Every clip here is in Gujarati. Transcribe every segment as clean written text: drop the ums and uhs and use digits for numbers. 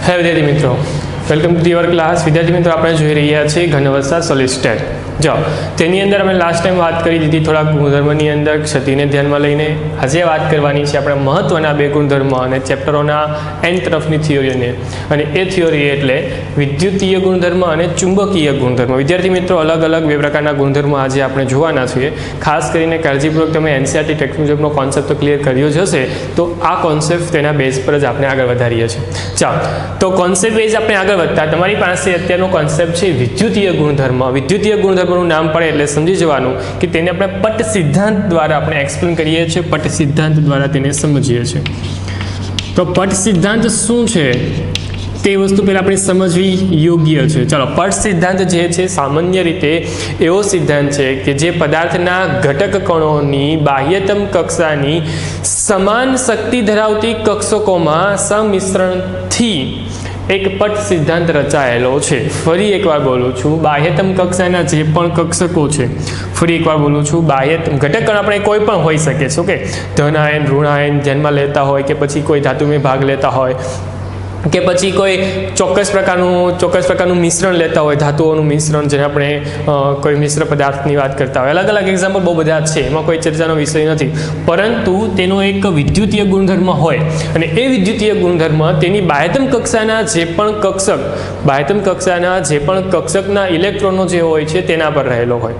હેલો વિદ્યાર્થી મિત્રો, વેલકમ ટુ યોર ક્લાસ. વિદ્યાર્થી મિત્રો, આપણે જોઈ રહ્યા છીએ ઘનવત્તા સોલિસ્ટેટ. જો તેની અંદર અમે લાસ્ટ ટાઈમ વાત કરી દીધી થોડાક ગુણધર્મની અંદર ક્ષતિને ધ્યાનમાં લઈને. આજે વાત કરવાની છે આપણે મહત્વના બે ગુણધર્મ અને ચેપ્ટરોના એન્ડ તરફની થિયોરીને. અને એ થિયોરી એટલે વિદ્યુતીય ગુણધર્મ અને ચુંબકીય ગુણધર્મ. વિદ્યાર્થી મિત્રો, અલગ અલગ બે પ્રકારના ગુણધર્મો આજે આપણે જોવાના છીએ. ખાસ કરીને કાળજીપૂર્વક તમે એનસીઈઆરટી ટેક્સ્ટ મુજબનો કોન્સેપ્ટ તો ક્લિયર કર્યો જ હશે, તો આ કોન્સેપ્ટ તેના બેઝ પર જ આપણે આગળ વધારીએ છીએ. ચાલો, તો કોન્સેપ્ટ બેઝ આપણે આગળ વધતા તમારી પાસે અત્યારનો કોન્સેપ્ટ છે વિદ્યુતીય ગુણધર્મ. વિદ્યુતીય ગુણધર્મનું નામ પડે એટલે સમજી જવાનું કે તેને આપણે પટ સિદ્ધાંત દ્વારા આપણે એક્સપ્લેન કરીએ છીએ, પટ સિદ્ધાંત દ્વારા તેને સમજીએ છીએ. તો પટ સિદ્ધાંત શું છે તે વસ્તુ પહેલાં આપણે સમજવી યોગ્ય છે. ચાલો, પટ સિદ્ધાંત જે છે સામાન્ય રીતે એવો સિદ્ધાંત છે કે જે પદાર્થના ઘટક કણોની બાહ્યતમ કક્ષાની સમાન શક્તિ ધરાવતી કક્ષકોમાં સંમિશ્રણથી એક પટ સિદ્ધાંત રચાયેલો છે. ફરી એકવાર બોલું છું, બાહ્યતમ કક્ષાના જે પણ કક્ષકો છે, ફરી એકવાર બોલું છું, બાહ્યતમ ઘટક કણ આપણે કોઈ પણ હોઈ શકે છે. ઓકે, ધન આયન, ઋણ આયન ધ્યાનમાં લેતા હોય કે પછી કોઈ ધાતુમાં ભાગ લેતા હોય કે પછી કોઈ ચોક્કસ પ્રકારનું મિશ્રણ લેતા હોય, ધાતુઓનું મિશ્રણ, જેને આપણે કોઈ મિશ્ર પદાર્થની વાત કરતા હોય. અલગ અલગ એક્ઝામ્પલ બહુ બધા છે, એમાં કોઈ ચર્ચાનો વિષય નથી. પરંતુ તેનો એક વિદ્યુતીય ગુણધર્મ હોય અને એ વિદ્યુતીય ગુણધર્મ તેની બાહ્યતમ કક્ષાના જે પણ કક્ષકના ઇલેક્ટ્રોનો જે હોય છે તેના પર રહેલો હોય.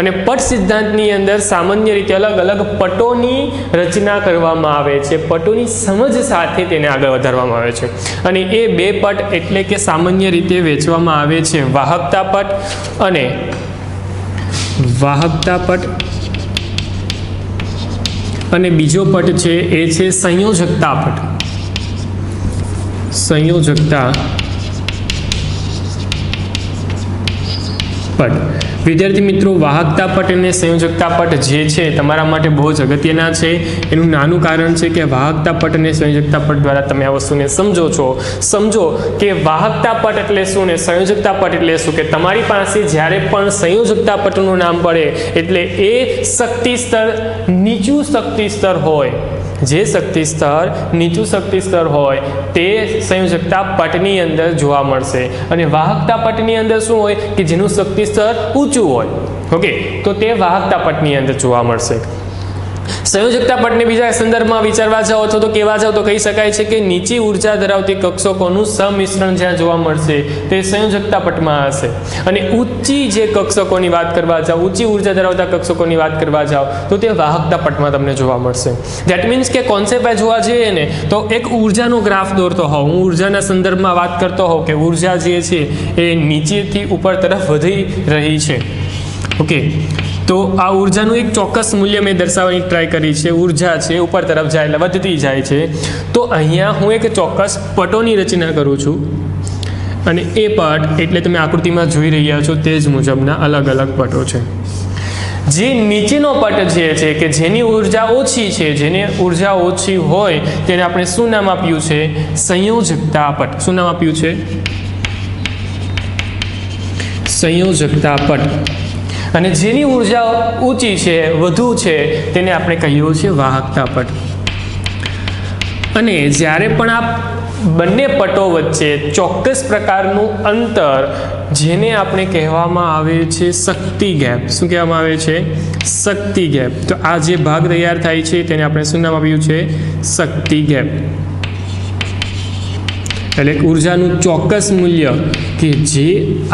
અને પટ સિદ્ધાંતની અંદર સામાન્ય રીતે અલગ અલગ પટોની રચના કરવામાં આવે છે, પટોની સમજ સાથે તેને આગળ વધારવામાં આવે છે. અને એ બે પટ એટલે કે સામાન્ય રીતે વહેંચવામાં આવે છે વાહકતા પટ અને બીજો પટ છે એ છે સંયોજકતા પટ. વિદ્યાર્થી મિત્રો, વાહકતા પટ અને સંયોજકતા પટ જે છે તમારા માટે બહુ જ અગત્યના છે. એનું નાનું કારણ છે કે વાહકતા પટ અને સંયોજકતા પટ દ્વારા તમે આ વસ્તુને સમજો કે વાહકતા પટ એટલે શું ને સંયોજકતા પટ એટલે શું. કે તમારી પાસે જ્યારે પણ સંયોજકતા પટનું નામ પડે એટલે એ શક્તિ સ્તર નીચું શક્તિ સ્તર હોય, જે શક્તિ સ્તર નીચું શક્તિ સ્તર હોય તે સંયોજકતા પટની અંદર જોવા મળશે. અને વાહકતા પટની અંદર શું હોય કે જેનું શક્તિ સ્તર ઊંચું હોય. ઓકે, તો તે વાહકતા પટની અંદર જોવા મળશે. સંયોજકતા પટને બીજા સંદર્ભમાં વિચારવા જાઓ અથવા તો કહેવા જાઓ તો કહી શકાય છે કે નીચી ઉર્જા ધરાવતી કક્ષકોનું સમિશ્રણ જ્યાં જોવા મળશે તે સંયોજકતા પટમાં હશે. અને ઊંચી જે કક્ષકોની વાત કરવા જાઓ, ઊંચી ઉર્જા ધરાવતા કક્ષકોની વાત કરવા જાઓ તો તે વાહકતા પટમાં તમને જોવા મળશે. ધેટ મીન્સ કે કોન્સેપ્ટ જોવા જઈએ ને તો એક ઉર્જાનો ગ્રાફ દોરતો હોઉં, હું ઉર્જાના સંદર્ભમાં વાત કરતો હોઉં કે ઉર્જા જે છે એ નીચેથી ઉપર તરફ વધી રહી છે. ઓકે, તો આ ઉર્જાનું એક ચોક્કસ મૂલ્ય મેં દર્શાવવાની ટ્રાય કરી છે. ઉર્જા છે ઉપર તરફ જાય એટલે વધતી જાય છે. તો અહીંયા હું એક ચોક્કસ પટોની રચના કરું છું અને એ પટ એટલે તમે આકૃતિમાં જોઈ રહ્યા છો તે જ મુજબના અલગ અલગ પટો છે. જે નીચેનો પટ જે છે કે જેની ઉર્જા ઓછી છે, જેને ઉર્જા ઓછી હોય તેને આપણે શું નામ આપ્યું છે? સંયોજકતા પટ. શું નામ આપ્યું છે? સંયોજકતા પટ. અને જેની ઉર્જા ઊંચી છે, વધુ છે, તેને આપણે કહ્યું છે વાહકતા પટ. અને જ્યારે પણ આ બંને પટો વચ્ચે ચોક્કસ પ્રકારનું અંતર, જેને આપણે કહેવામાં આવે છે શક્તિ ગેપ. શું કહેવામાં આવે છે? શક્તિ ગેપ. તો આ જે ભાગ તૈયાર થાય છે તેને આપણે શું નામ આપ્યું છે? શક્તિ ગેપ. એટલે ઉર્જાનું ચોક્કસ મૂલ્ય કે જે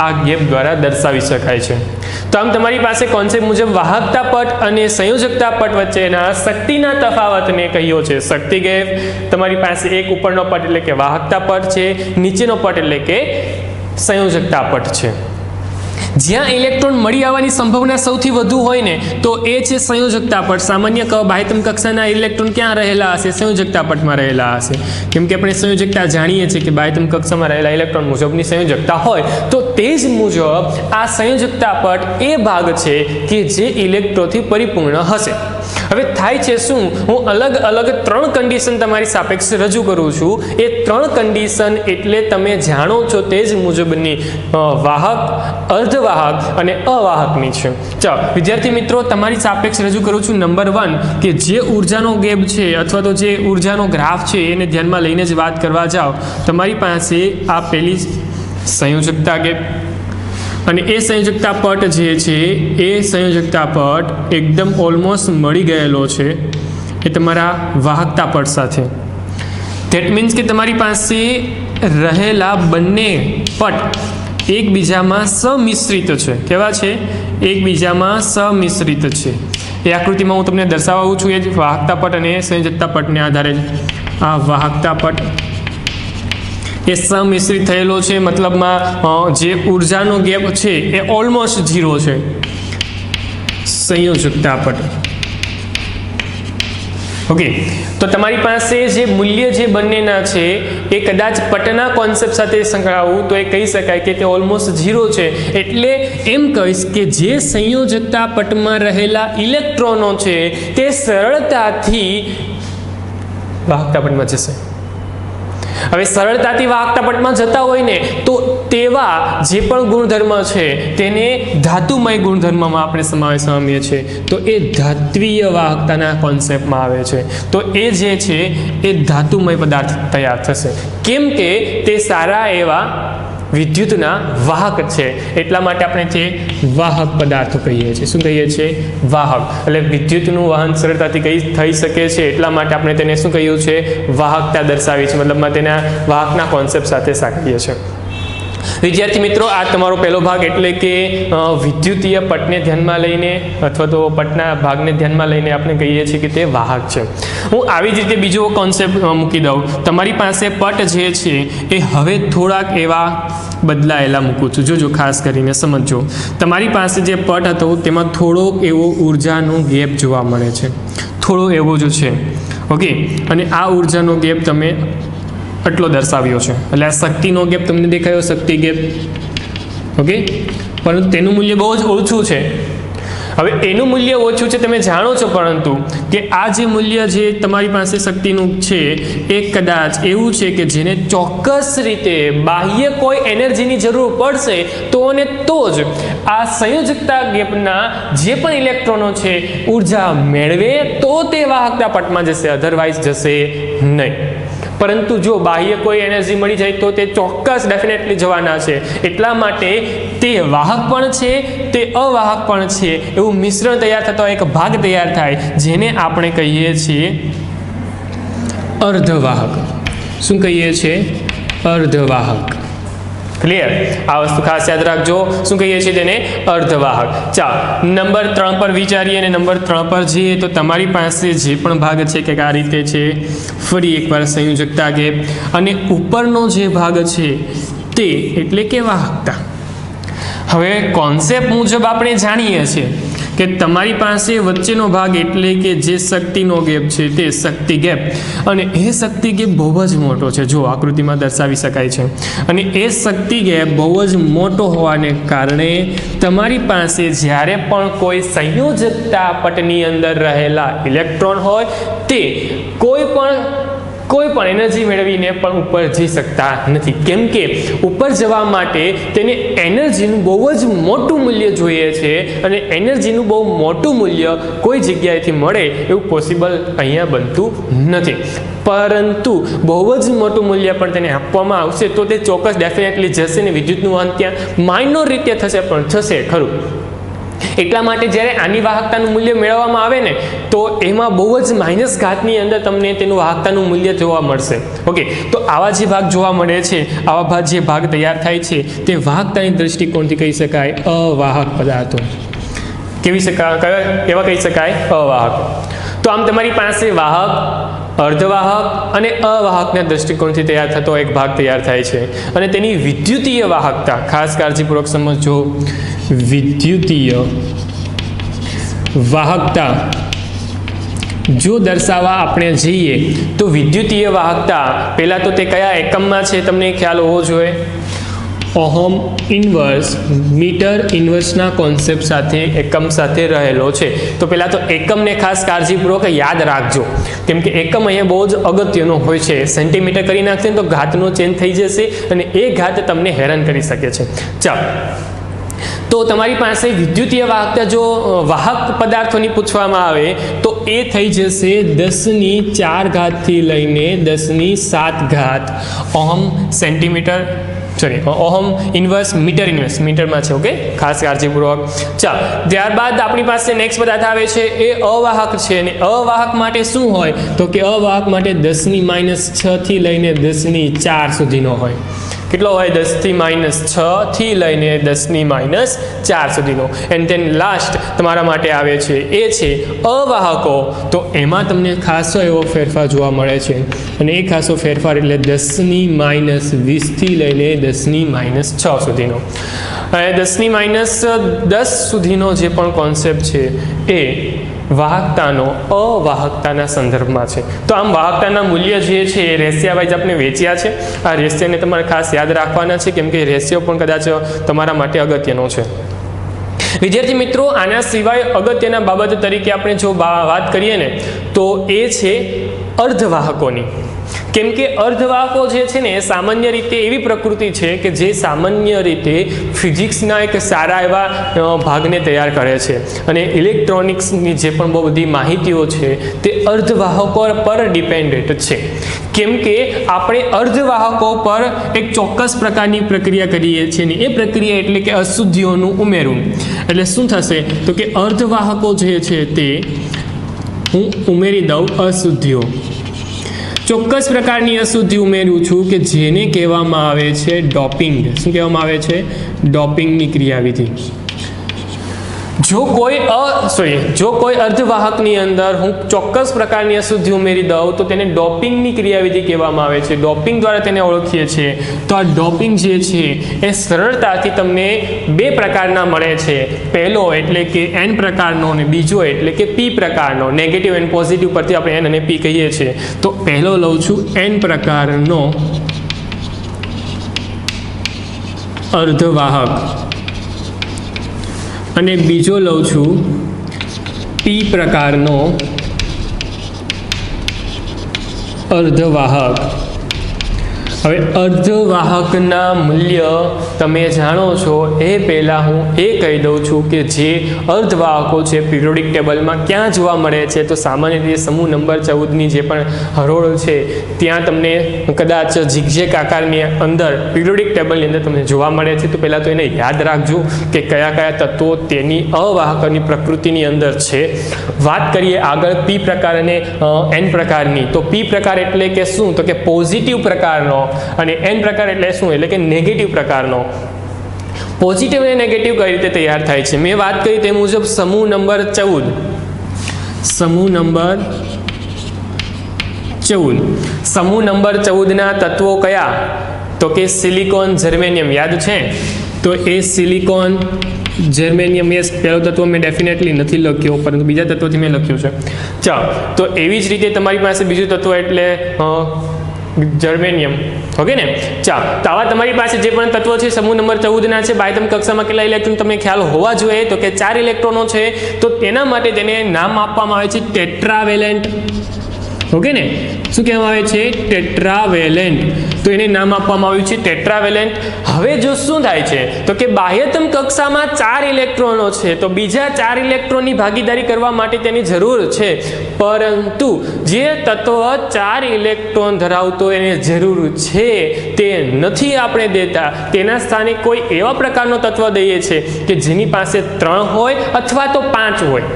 આ ગેપ દ્વારા દર્શાવી શકાય છે. તો આમ તમારી પાસે કોન્સેપ્ટ મુજબ વાહકતા પટ અને સંયોજકતા પટ વચ્ચેના શક્તિના તફાવતને કહ્યો છે શક્તિ ગેપ. તમારી પાસે એક ઉપરનો પટ એટલે કે વાહકતા પટ છે, નીચેનો પટ એટલે કે સંયોજકતા પટ છે. જ્યાં ઇલેક્ટ્રોન મળી આવવાની સંભાવના સૌથી વધુ હોય ને તો એ છે સંયોજકતા પટ. સામાન્ય બાહ્યતમ કક્ષાના ઇલેક્ટ્રોન ક્યાં રહેલા હશે? સંયોજકતા પટમાં રહેલા હશે. કેમ કે આપણે સંયોજકતા જાણીએ છીએ કે બાહ્યતમ કક્ષામાં રહેલા ઇલેક્ટ્રોન મુજબની સંયોજકતા હોય, તો તે જ મુજબ આ સંયોજકતા પટ એ ભાગ છે કે જે ઇલેક્ટ્રોનથી પરિપૂર્ણ હશે. હવે થાય છે શું, હું અલગ અલગ 3 કન્ડિશન તમારી સાપેક્ષ રજૂ કરું છું. એ 3 કન્ડિશન એટલે તમે જાણો છો તે જ મુજબની વાહક, અર્ધવાહક અને અવાહકની છે. ચાલો વિદ્યાર્થી મિત્રો, તમારી સાપેક્ષ રજૂ કરું છું નંબર 1 કે જે ઉર્જાનો ગેપ છે અથવા તો જે ઉર્જાનો ગ્રાફ છે એને ધ્યાનમાં લઈને જ વાત કરવા જાઓ. તમારી પાસે આ પહેલી સંયોજકતા ગેપ અને એ સંયોજકતા પટ જે છે એ સંયોજકતા પટ એકદમ ઓલમોસ્ટ મળી ગયેલો છે એ તમારા વાહકતા પટ સાથે. ધેટ મીન્સ કે તમારી પાસે રહેલા બંને પટ એકબીજામાં સમિશ્રિત છે. કેવા છે? એકબીજામાં સમિશ્રિત છે. એ આકૃતિમાં હું તમને દર્શાવું છું. એ જ વાહકતા પટ અને સંયોજકતા પટને આધારે આ વાહકતા પટ એ સમિશ્રિત થયેલો છે. મતલબમાં જે ઉર્જાનો ગેપ છે એ ઓલમોસ્ટ 0 છે. સંયોજકતા પટ. ઓકે, તો તમારી પાસે જે મૂલ્ય જે બંનેના છે એ કદાચ પટના કોન્સેપ્ટ સાથે સંકળાવું તો એ કહી શકાય કે તે ઓલમોસ્ટ 0 છે. એટલે એમ કહીશ કે જે સંયોજકતા પટમાં રહેલા ઇલેક્ટ્રોનો છે તે સરળતાથી વાહકતા પટમાં જશે. હવે સરળતાથી વાહકતા પટમાં જતા હોય ને તો તેવા જે પણ ગુણધર્મ છે તેને ધાતુમય ગુણધર્મમાં આપણે સમાવેશ પામીએ છીએ. તો એ ધાત્વિય વાહકતાના કોન્સેપ્ટમાં આવે છે. તો એ જે છે એ ધાતુમય પદાર્થ તૈયાર થશે. કેમ કે તે સારા એવા વિદ્યુતના વાહક છે, એટલા માટે આપણે તે વાહક પદાર્થો કહીએ છીએ. શું કહીએ છીએ? વાહક. એટલે વિદ્યુતનું વહન સરળતાથી થઈ શકે છે એટલા માટે આપણે તેને શું કહ્યું છે? વાહકતા દર્શાવી છે. મતલબમાં તેના વાહકના કોન્સેપ્ટ સાથે સાંકળીએ છીએ. વિદ્યાર્થી મિત્રો, આ તમારો પહેલો ભાગ એટલે કે વિદ્યુતીય પટને ધ્યાનમાં લઈને અથવા તો પટના ભાગને ધ્યાનમાં લઈને આપણે કહીએ છીએ કે તે વાહક છે. હું આવી જ રીતે બીજો કોન્સેપ્ટ મૂકી દઉં. તમારી પાસે પટ જે છે એ હવે થોડાક એવા બદલાયેલા મૂકું છું. જોજો, ખાસ કરીને સમજો. તમારી પાસે જે પટ હતો તેમાં થોડોક એવો ઉર્જાનો ગેપ જોવા મળે છે. થોડો એવો જ છે. ઓકે, અને આ ઉર્જાનો ગેપ તમે આટલો દર્શાવ્યો છે. એટલે આ શક્તિનો ગેપ તમને દેખાયો, શક્તિ ગેપ. ઓકે, પરંતુ તેનું મૂલ્ય બહુ જ ઓછું છે. હવે એનું મૂલ્ય ઓછું છે તમે જાણો છો, પરંતુ કે આ જે મૂલ્ય જે તમારી પાસે શક્તિનું છે એ કદાચ એવું છે કે જેને ચોક્કસ રીતે બાહ્ય કોઈ એનર્જીની જરૂર પડશે તો ને તો જ આ સંયોજકતા ગેપના જે પણ ઇલેક્ટ્રોનો છે ઉર્જા મેળવે તો તે વાહકતા પટમાં જશે, અધરવાઇઝ જશે નહીં. પરંતુ જો બાહ્ય કોઈ એનર્જી મળી જાય તો તે ચોક્કસ ડેફિનેટલી જવાના છે. એટલા માટે તે વાહક પણ છે, તે અવાહક પણ છે. એવું મિશ્રણ તૈયાર થતો એક ભાગ તૈયાર થાય જેને આપણે કહીએ છીએ અર્ધવાહક. શું કહીએ છીએ? અર્ધવાહક. ક્લિયર? આ વસ્તુ ખાસ યાદ રાખજો. શું કહીએ છીએ તેને? અર્ધવાહક. ચાલો નંબર 3 પર વિચારીએ અને નંબર 3 પર જઈએ તો તમારી પાસે જે પણ ભાગ છે કે આ રીતે છે. ફરી એકવાર સંયોજકતા ગેપ અને ઉપરનો જે ભાગ છે તે એટલે કે વાહકતા. હવે કોન્સેપ્ટ મુજબ આપણે જાણીએ છીએ કે તમારી પાસે વચ્ચેનો ભાગ એટલે કે જે શક્તિનો ગેપ છે તે શક્તિ ગેપ, અને એ શક્તિ ગેપ બહુ જ મોટો છે. જો આકૃતિમાં દર્શાવી શકાય છે. અને એ શક્તિ ગેપ બહુ જ મોટો હોવાને કારણે તમારી પાસે જ્યારે પણ કોઈ સંયોજકતા પટની અંદર રહેલા ઇલેક્ટ્રોન હોય તે કોઈ પણ એનર્જી મેળવીને પણ ઉપર જઈ શકતા નથી. કેમ કે ઉપર જવા માટે તેને એનર્જીનું બહુ જ મોટું મૂલ્ય જોઈએ છે, અને એનર્જીનું બહુ મોટું મૂલ્ય કોઈ જગ્યાએથી મળે એવું પોસિબલ અહીંયા બનતું નથી. પરંતુ બહુ જ મોટું મૂલ્ય પણ તેને આપવામાં આવશે તો તે ચોક્કસ ડેફિનેટલી જશે ને વિદ્યુતનું વહન ત્યાં માઇનોર રીતે થશે પણ જશે ખરું. એટલા માટે જ્યારે આની વાહકતાનું મૂલ્ય મેળવવામાં આવે ને તો એમાં બહુ જ માઇનસ ઘાતની અંદર તમને તેનું વાહકતાનું મૂલ્ય જોવા મળશે. ઓકે, તો આવા જે ભાગ જોવા મળે છે, આવા જે ભાગ તૈયાર થાય છે તે વાહકતાની દૃષ્ટિકોણથી કહી શકાય અવાહક પદાર્થો. કેવા કહી શકાય? અવાહક. તો આમ તમારી પાસે વાહક, અર્ધવાહક અને અવાહકના દૃષ્ટિકોણથી તૈયાર થતો એક ભાગ તૈયાર થાય છે. અને તેની વિદ્યુતીય વાહકતા ખાસ કાળજીપૂર્વક સમજો. વિદ્યુતીય વાહકતા જો દર્શાવવા આપણે જઈએ તો વિદ્યુતીય વાહકતા પહેલાં તો તે કયા એકમમાં છે તમને ખ્યાલ હોવો જોઈએ. ઓહમ ઇન્વર્સ મીટર ઇન્વર્સના કોન્સેપ્ટ સાથે એકમ સાથે રહેલો છે. તો પહેલાં તો એકમને ખાસ કાળજીપૂર્વક યાદ રાખજો, કેમ કે એકમ અહીંયા બહુ જ અગત્યનો હોય છે. સેન્ટીમીટર કરી નાખશે તો ઘાતનો ચેન્જ થઈ જશે અને એ ઘાત તમને હેરાન કરી શકે છે. ચાલો, તો તમારી પાસે વિદ્યુતીય વાહકતા જો વાહક પદાર્થોની પૂછવામાં આવે તો એ થઈ જશે 10⁴ થી લઈને 10⁷ ohm centimetre ohm inverse metre inverse મીટરમાં છે. ઓકે, ખાસ કાળજીપૂર્વક. ચાલો, ત્યારબાદ આપણી પાસે નેક્સ્ટ પદાર્થ આવે છે એ અવાહક છે. અને અવાહક માટે શું હોય તો કે અવાહક માટે 10⁻6 થી લઈને 10⁴ સુધીનો હોય. કેટલો હોય? 10⁻6 થી લઈને 10⁻4 સુધીનો. એન્ડ ધેન લાસ્ટ તમારા માટે આવે છે એ છે અવાહકો. તો એમાં તમને ખાસો એવો ફેરફાર જોવા મળે છે, અને એ ખાસો ફેરફાર એટલે 10⁻20 થી લઈને 10⁻6 સુધીનો. અને 10⁻10 સુધીનો જે પણ કોન્સેપ્ટ છે એ વાહકતાનો અવાહકતાના સંદર્ભમાં છે. તો આમ વાહકતાના મૂલ્ય જે છે એ રેશિયા વાઇઝ આપણે વેચ્યા છે. આ રેશિયાને તમારે ખાસ યાદ રાખવાના છે, કેમ કે રેશિયો પણ કદાચ તમારા માટે અગત્યનો છે. વિદ્યાર્થી મિત્રો, આના સિવાય અગત્યના બાબત તરીકે આપણે જો વાત કરીએ ને તો એ છે અર્ધવાહકોની. કેમ કે અર્ધવાહકો જે છે ને એ સામાન્ય રીતે એવી પ્રકૃતિ છે કે જે સામાન્ય રીતે ફિઝિક્સના એક સારા એવા ભાગને તૈયાર કરે છે. અને ઇલેક્ટ્રોનિક્સની જે પણ બહુ બધી માહિતીઓ છે તે અર્ધવાહકો પર ડિપેન્ડન્ટ છે. કેમ કે આપણે અર્ધવાહકો પર એક ચોક્કસ પ્રકારની પ્રક્રિયા કરીએ છીએ ને એ પ્રક્રિયા એટલે કે અશુદ્ધિઓનું ઉમેરવું. એટલે શું થશે તો કે અર્ધવાહકો જે છે તે હું ઉમેરી દઉં અશુદ્ધિઓ, ચોક્કસ પ્રકારની અશુદ્ધિ ઉમેરું છું કે જેને કહેવામાં આવે છે ડોપિંગ. શું કહેવામાં આવે છે? ડોપિંગની ક્રિયાવિધિ. જો કોઈ અર્ધવાહકની અંદર હું ચોક્કસ પ્રકારની અશુદ્ધિ ઉમેરી દઉં તો તેને ડોપિંગની ક્રિયાવિધિ કહેવામાં આવે છે. ડોપિંગ દ્વારા તેને ઓળખીએ છીએ. તો આ ડોપિંગ જે છે એ સરળતાથી તમને બે પ્રકારના મળે છે. પહેલો એટલે કે N પ્રકારનો અને બીજો એટલે કે P પ્રકારનો. નેગેટિવ અને પોઝિટિવ પરથી આપણે N અને P કહીએ છીએ. તો પહેલો લઉં છું N પ્રકારનો અર્ધવાહક અને બીજો લઉં છું P પ્રકારનો અર્ધવાહક. હવે અર્ધવાહકના મૂલ્ય તમે જાણો છો એ પહેલાં હું એ કહી દઉં છું કે જે અર્ધવાહકો છે પિરિયોડિક ટેબલમાં ક્યાં જોવા મળે છે. તો સામાન્ય રીતે સમૂહ નંબર 14ની જે પણ હરોળ છે ત્યાં તમને કદાચ ઝિગઝેગ આકારની અંદર પિરિયોડિક ટેબલની અંદર તમને જોવા મળે છે. તો પહેલાં તો એને યાદ રાખજો કે કયા કયા તત્વો તેની અવાહકની પ્રકૃતિની અંદર છે. વાત કરીએ આગળ P પ્રકાર અને N પ્રકારની. તો P પ્રકાર એટલે કે શું તો કે પોઝિટિવ પ્રકારનો, અને N પ્રકાર એટલે શું એટલે કે નેગેટિવ પ્રકારનો. પોઝિટિવ અને નેગેટિવ કઈ રીતે તૈયાર થાય છે? મેં વાત કરી તે મુજબ સમૂહ નંબર 14. સમૂહ નંબર 14ના તત્વો કયા? તો કે સિલિકોન, જર્મેનિયમ. યાદ છે? તો એ સિલિકોન, જર્મેનિયમ એ પહેલો તત્વ મેં ડેફિનેટલી નથી લખ્યો, પરંતુ બીજા તત્વથી મેં લખ્યું છે. ચાલો, તો એવી જ રીતે તમારી પાસે બીજું તત્વ એટલે જર્મેનિયમ. ઓકે ને? ચાલો, તો આવા તમારી પાસે જે પણ તત્વો છે સમૂહ નંબર 14ના છે. બાહ્યતમ કક્ષામાં કેટલા ઇલેક્ટ્રોન તમને ખ્યાલ હોવા જોઈએ તો કે 4 ઇલેક્ટ્રોનો છે. તો તેના માટે તેને નામ આપવામાં આવે છે ટેટ્રાવેલેન્ટ. ઓકે ને? શું કહેવામાં આવે છે? ટેટ્રાવેલેન્ટ. તો એને નામ આપવામાં આવ્યું છે ટેટ્રાવેલેન્ટ. હવે જો શું થાય છે તો કે બાહ્યતમ કક્ષામાં 4 ઇલેક્ટ્રોનો છે, તો બીજા 4 ઇલેક્ટ્રોનની ભાગીદારી કરવા માટે તેની જરૂર છે. પરંતુ જે તત્વ 4 ઇલેક્ટ્રોન ધરાવતો એને જરૂર છે તે નથી આપણે દેતા. તેના સ્થાને કોઈ એવા પ્રકારનો તત્વ દઈએ છીએ કે જેની પાસે 3 હોય અથવા તો 5 હોય.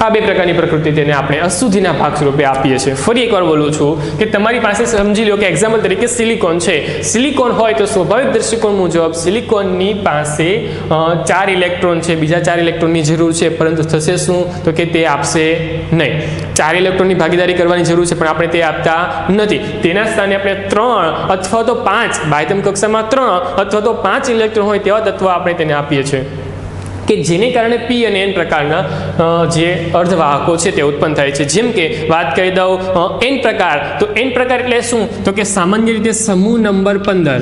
આ બે પ્રકારની પ્રકૃતિ તેને આપણે અશુદ્ધિના ભાગ સ્વરૂપે આપીએ છીએ. ફરી એકવાર બોલું છું કે તમારી પાસે સમજી લો કે એક્ઝામ્પલ તરીકે સિલિકોન છે. સિલિકોન હોય તો સ્વાભાવિક દૃષ્ટિકોણ મુજબ સિલિકોનની પાસે 4 ઇલેક્ટ્રોન છે, બીજા 4 ઇલેક્ટ્રોનની જરૂર છે, પરંતુ થશે શું તો કે તે આપશે નહીં. 4 ઇલેક્ટ્રોનની ભાગીદારી કરવાની જરૂર છે પણ આપણે તે આપતા નથી. તેના સ્થાને આપણે 3 અથવા તો 5, બાહ્યતમ કક્ષામાં 3 અથવા તો 5 ઇલેક્ટ્રોન હોય તેવા તત્વ આપણે તેને આપીએ છીએ કે જેને કારણે P અને N પ્રકારના જે અર્ધવાહકો છે તે ઉત્પન્ન થાય છે. જેમ કે વાત કરી દઉં N પ્રકાર. તો N પ્રકાર એટલે શું તો કે સામાન્ય રીતે સમૂહ નંબર 15.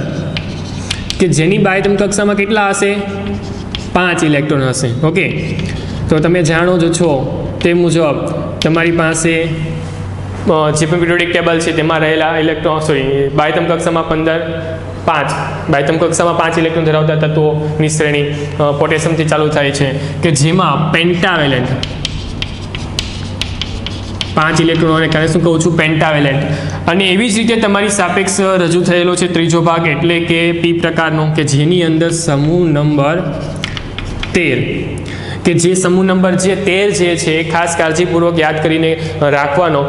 કે જેની બાહ્યતમ કક્ષામાં કેટલા હશે? 5 ઇલેક્ટ્રોન હશે. ઓકે, તો તમે જાણો જ છો તે મુજબ તમારી પાસે જે પણ પિરિયોડિક ટેબલ છે તેમાં રહેલા ઇલેક્ટ્રોન બાહ્યતમ કક્ષામાં 5 બાહ્યતમ કક્ષામાં 5 ઇલેક્ટ્રોન ધરાવતા તત્વોની શ્રેણી પોટેશિયમથી ચાલુ થાય છે કે જેમાં પેન્ટાવેલેન્ટ 5 ઇલેક્ટ્રોનોને કારણે શું કહું છું? પેન્ટાવેલેન્ટ. અને એવી જ રીતે તમારી સાપેક્ષ રજૂ થયેલો છે ત્રીજો ભાગ એટલે કે પી પ્રકારનો કે જેની અંદર સમૂહ નંબર 13 કે જે સમૂહ નંબર જે 13 જે છે ખાસ કાળજીપૂર્વક યાદ કરીને રાખવાનો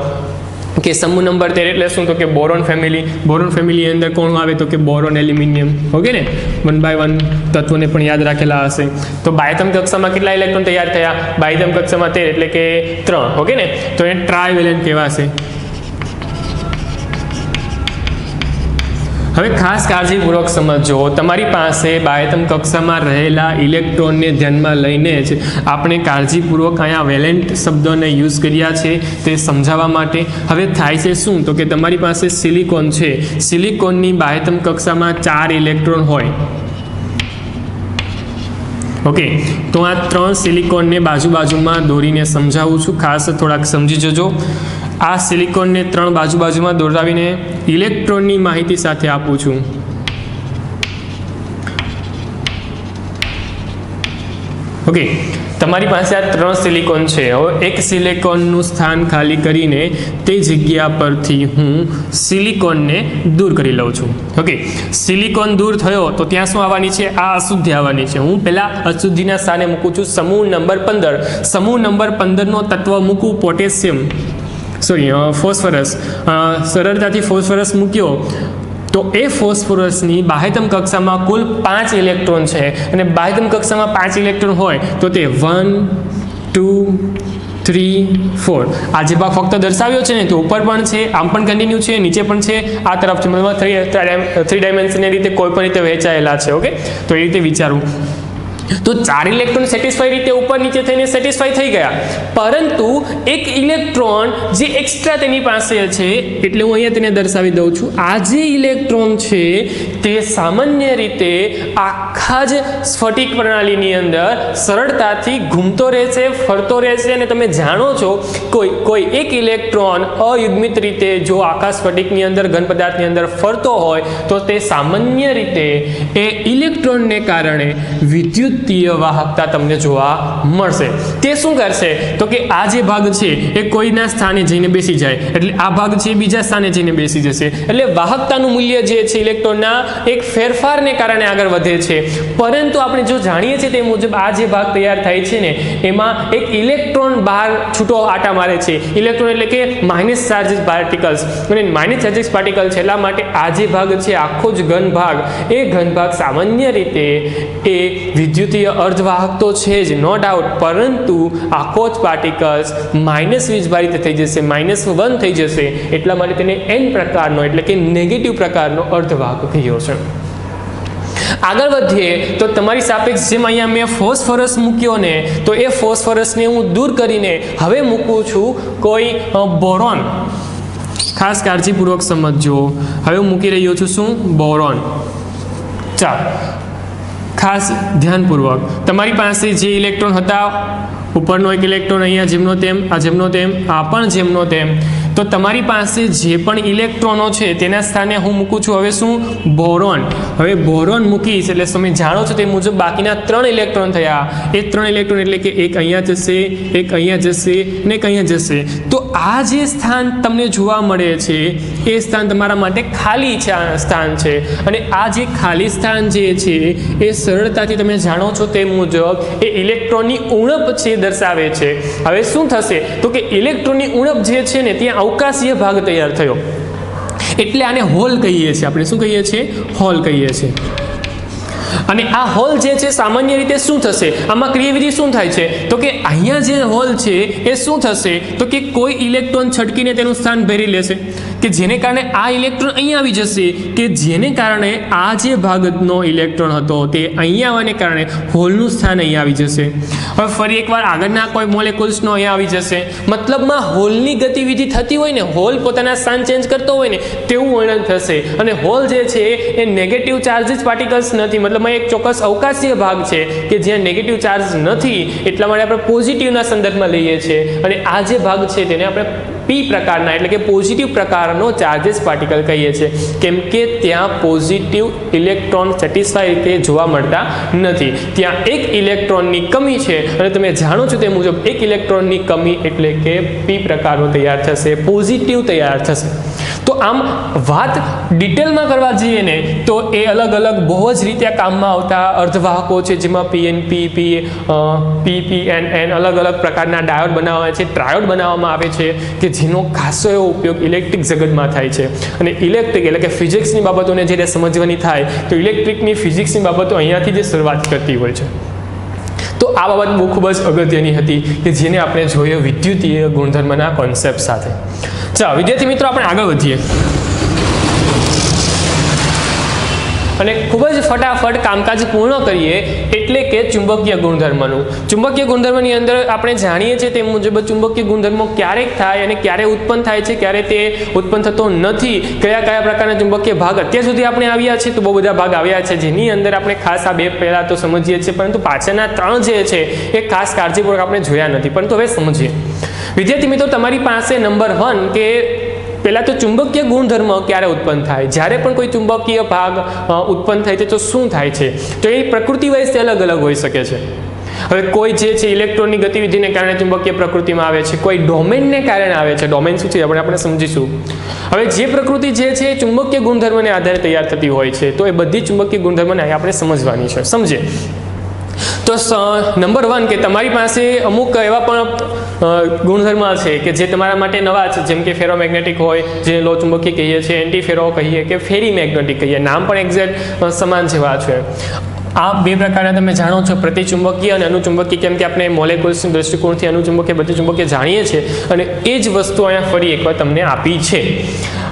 કે સમૂહ નંબર 13 એટલે શું? તો કે બોરોન ફેમિલી અંદર કોણ આવે? તો કે બોરોન એલ્યુમિનિયમ. ઓકે ને, 1 by 1 તત્વોને પણ યાદ રાખેલા હશે. તો બાહ્યતમ કક્ષામાં કેટલા ઇલેક્ટ્રોન તૈયાર થયા? બાહ્યતમ કક્ષામાં 13 એટલે કે 3. ઓકે ને, તો એ ટ્રાયવેલેન્ટ કહેવાશે. હવે ખાસ કાળજીપૂર્વક સમજો, તમારી પાસે બાહ્યતમ કક્ષામાં રહેલા ઇલેક્ટ્રોનને ધ્યાનમાં લઈને જ આપણે કાળજીપૂર્વક અહીંયા વેલેન્ટ શબ્દોને યુઝ કર્યા છે તે સમજાવવા માટે. હવે થાય છે શું? તો કે તમારી પાસે સિલિકોન છે, સિલિકોનની બાહ્યતમ કક્ષામાં 4 ઇલેક્ટ્રોન હોય. ઓકે, તો આ 3 સિલિકોનને બાજુમાં દોરીને સમજાવું છું, ખાસ થોડાક સમજી જજો. આ સિલિકોનને 3 બાજુમાં દોરાવીને ઇલેક્ટ્રોનની માહિતી સાથે આપું છું. ઓકે, તમારી પાસે આ 3 સિલિકોન છે. હવે એક સિલિકોનનું સ્થાન ખાલી કરીને તે જગ્યા પરથી હું સિલિકોનને દૂર કરી લઉં છું. ઓકે, સિલિકોન દૂર થયો તો ત્યાં શું આવવાની છે? આ અશુદ્ધિ આવવાની છે. હું પહેલાં અશુદ્ધિના સ્થાને મૂકું છું સમૂહ નંબર 15. સમૂહ નંબર 15નો તત્વ મૂકું પોટેશિયમ ફોસ્ફરસ. સરળતાથી ફોસ્ફરસ મૂક્યો તો એ ફોસ્ફરસની બાહ્યતમ કક્ષામાં કુલ 5 ઇલેક્ટ્રોન છે અને બાહ્યતમ કક્ષામાં 5 ઇલેક્ટ્રોન હોય તો તે 1 2 3 4 આ જે ભાગ ફક્ત દર્શાવ્યો છે ને તો ઉપર પણ છે, આમ પણ કન્ટિન્યુ છે, નીચે પણ છે, આ તરફ છે, મતલબ 3 ડાયમેન્શનની રીતે કોઈ પણ રીતે વહેંચાયેલા છે. ઓકે, તો એ રીતે વિચારવું. તો 4 ઇલેક્ટ્રોન સેટિસ્ફાઈ રીતે ઉપર નીચે થઈને સેટિસ્ફાઈ થઈ ગયા, પરંતુ એક ઇલેક્ટ્રોન જે એક્સ્ટ્રા તેની પાસે છે એટલે હું અહીંયા તેને દર્શાવી દઉં છું. આ જે ઇલેક્ટ્રોન છે તે સામાન્ય રીતે આખા જ સ્ફટિક પ્રણાલીની અંદર સરળતાથી ઘૂમતો રહેશે, ફરતો રહેશે. અને તમે જાણો છો કોઈ એક ઇલેક્ટ્રોન અયુગ્મિત રીતે જો આખા સ્ફટિકની અંદર ઘન પદાર્થની અંદર ફરતો હોય તો તે સામાન્ય રીતે એ ઇલેક્ટ્રોનને કારણે વિદ્યુત વાહકતા તમને જોવા મળશે. તે શું કરશે? તો કે આ જે ભાગ છે એ કોઈના સ્થાને જઈને બેસી જાય, એટલે આ ભાગ છે બીજા સ્થાને જઈને બેસી જશે. એટલે વાહકતાનું મૂલ્ય જે છે ઇલેક્ટ્રોનના એક ફેરફારને કારણે આગળ વધે છે. પરંતુ આપણે જો જાણીએ છીએ તે મુજબ આ જે ભાગ તૈયાર થાય છે ને એમાં એક ઇલેક્ટ્રોન બહાર છૂટો આટા મારે છે. ઇલેક્ટ્રોન એટલે કે માઇનસ ચાર્જિસ પાર્ટિકલ્સ, અને માઇનસ ચાર્જિસ પાર્ટિકલ છે એટલા માટે આ જે ભાગ છે આખો જ ઘન ભાગ, એ ઘન ભાગ સામાન્ય રીતે એ વિદ્યુત અર્ધવાહક તો છે જ, નો ડાઉટ, પરંતુ આખો જ પાર્ટિકલ્સ માઇનસ વીજભારિત થઈ જશે, -1 થઈ જશે. એટલા માટે તેને N પ્રકારનો એટલે કે નેગેટિવ પ્રકારનો અર્ધવાહક કહ્યો છે. આગળ વધીએ તો તમારી સાપેક્ષ જેમ અહીંયા મેં ફોસ્ફરસ મૂક્યો ને તો એ ફોસ્ફરસને હું દૂર કરીને હવે મૂકું છું કોઈ બોરોન. ખાસ કાળજીપૂર્વક સમજજો. હવે હું મૂકી રહ્યો છું શું? બોરોન. ચાલો ખાસ ધ્યાનપૂર્વક, તમારી પાસે જે ઇલેક્ટ્રોન હતા, ઉપરનો એક ઇલેક્ટ્રોન અહીંયા જેમનો તેમ, આ જેમનો તેમ, આ પણ જેમનો તેમ, તો તમારી પાસે જે પણ ઇલેક્ટ્રોનો છે તેના સ્થાને હું મૂકું છું હવે શું? બોરોન. હવે બોરોન મૂકીશ એટલે તમે જાણો છો તે મુજબ બાકીના 3 ઇલેક્ટ્રોન થયા. એ 3 ઇલેક્ટ્રોન એટલે કે એક અહીંયા જશે, એક અહીંયા જશે અને એક અહીંયા જશે. તો આ જે સ્થાન તમને જોવા મળે છે એ સ્થાન તમારા માટે ખાલી સ્થાન છે. અને આ જે ખાલી સ્થાન જે છે એ સરળતાથી તમે જાણો છો તે મુજબ એ ઇલેક્ટ્રોનની ઉણપ છે દર્શાવે છે. હવે શું થશે? તો કે ઇલેક્ટ્રોનની ઉણપ જે છે ને ત્યાં અવકાશીય ભાગ તૈયાર થયો, એટલે આને હોલ કહીએ છીએ. આપણે શું કહીએ છીએ? હોલ કહીએ છીએ. અને આ હોલ જે છે સામાન્ય રીતે શું થશે? આમાં ક્રિયાવિધિ શું થાય છે? તો કે અહીંયા જે હોલ છે એ શું થશે? તો કે કોઈ ઇલેક્ટ્રોન છટકીને તેનું સ્થાન ભરી લેશે. કે જેને કારણે આ ઇલેક્ટ્રોન અહીંયા આવી જશે, કે જેને કારણે આ જે ભાગનો ઇલેક્ટ્રોન હતો તે અહીંયા આવવાને કારણે હોલનું સ્થાન અહીંયા આવી જશે. હવે ફરી એકવાર આગળના કોઈ મોલેક્યુલ્સનો અહીંયા આવી જશે. મતલબમાં હોલની ગતિવિધિ થતી હોય ને, હોલ પોતાના સ્થાન ચેન્જ કરતો હોય ને તેવું વર્ણન થશે. અને હોલ જે છે એ નેગેટિવ ચાર્જિસ પાર્ટિકલ્સ નથી, મતલબમાં એક ચોક્કસ અવકાશીય ભાગ છે કે જ્યાં નેગેટિવ ચાર્જ નથી, એટલા માટે આપણે પોઝિટિવના સંદર્ભમાં લઈએ છીએ. અને આ જે ભાગ છે તેને આપણે પી પ્રકારના એટલે કે પોઝિટિવ પ્રકારનો ચાર્જિસ પાર્ટિકલ કહીએ છીએ, કેમ કે ત્યાં પોઝિટિવ ઇલેક્ટ્રોન સેટિસ્ફાઈ રીતે જોવા મળતા નથી. ત્યાં એક ઇલેક્ટ્રોનની કમી છે અને તમે જાણો છો તે મુજબ એક ઇલેક્ટ્રોનની કમી એટલે કે પી પ્રકારનો તૈયાર થશે, પોઝિટિવ તૈયાર થશે. તો આમ વાત ડિટેલમાં કરવા જઈએ ને તો એ અલગ અલગ બહુ જ રીતે કામમાં આવતા અર્ધવાહકો છે, જેમાં પીએનપી, પીપીએનએન અલગ અલગ પ્રકારના ડાયોડ બનાવવામાં છે, ટ્રાયોડ બનાવવામાં આવે છે કે જેનો ખાસો એવો ઉપયોગ ઇલેક્ટ્રિક જગતમાં થાય છે. અને ઇલેક્ટ્રિક એટલે કે ફિઝિક્સની બાબતોને જ્યારે સમજવાની થાય તો ઇલેક્ટ્રિકની ફિઝિક્સની બાબતો અહીંયાથી જ શરૂઆત કરતી હોય છે. તો આ બાબત બહુ ખૂબ જ અગત્યની હતી કે જેને આપણે જોઈએ વિદ્યુતીય ગુણધર્મના કોન્સેપ્ટ સાથે. ચાલો વિદ્યાર્થી મિત્રો, આપણે આગળ વધીએ અને ખૂબ જ ફટાફટ કામકાજ પૂર્ણ કરીએ, એટલે કે ચુંબકીય ગુણધર્મનું. ચુંબકીય ગુણધર્મની અંદર આપણે જાણીએ છીએ તે મુજબ ચુંબકીય ગુણધર્મો ક્યારેક થાય અને ક્યારે ઉત્પન્ન થાય છે, ક્યારે તે ઉત્પન્ન થતો નથી, કયા કયા પ્રકારના ચુંબકીય ભાગ અત્યાર સુધી આપણે આવ્યા છે તો બહુ બધા ભાગ આવ્યા છે, જેની અંદર આપણે ખાસ આ બે પહેલાં તો સમજીએ છીએ, પરંતુ પાછળના ત્રણ જે છે એ ખાસ કાળજીપૂર્વક આપણે જોયા નથી, પરંતુ હવે સમજીએ. વિદ્યાર્થી મિત્રો, તમારી પાસે નંબર 1 કે પહેલાં તો ચુંબકીય ગુણધર્મ ક્યારે ઉત્પન્ન થાય, જ્યારે પણ કોઈ ચુંબકીય ભાગ ઉત્પન્ન થાય તો શું થાય છે, તો એ પ્રકૃતિ વાઇઝ અલગ અલગ હોઈ શકે છે. હવે કોઈ જે છે ઇલેક્ટ્રોનની ગતિવિધિને કારણે ચુંબકીય પ્રકૃતિમાં આવે છે, કોઈ ડોમેનને કારણે આવે છે. ડોમેન શું છે આપણે સમજીશું. હવે જે પ્રકૃતિ જે છે એ ચુંબકીય ગુણધર્મને આધારે તૈયાર થતી હોય છે, તો એ બધી ચુંબકીય ગુણધર્મને આપણે સમજવાની છે. સમજે તો નંબર 1 કે તમારી પાસે અમુક એવા પણ ગુણધર્મ છે કે જે તમારા માટે નવા છે, જેમ કે ફેરોમેગ્નેટિક હોય, જે લો ચુંબકીય કહીએ છીએ, એન્ટી ફેરો કહીએ કે ફેરી મેગ્નેટિક કહીએ, નામ પણ એક્ઝેક્ટ સમાન જેવા છે. આ બે પ્રકારના તમે જાણો છો, પ્રતિચુંબકીય અને અનુચુંબકીય, કેમ કે આપણે મોલેક્યુલ્સના દૃષ્ટિકોણથી અનુચુંબકીય પ્રતિચુંબકીય જાણીએ છીએ અને એ જ વસ્તુ અહીંયા ફરી એકવાર તમને આપી છે.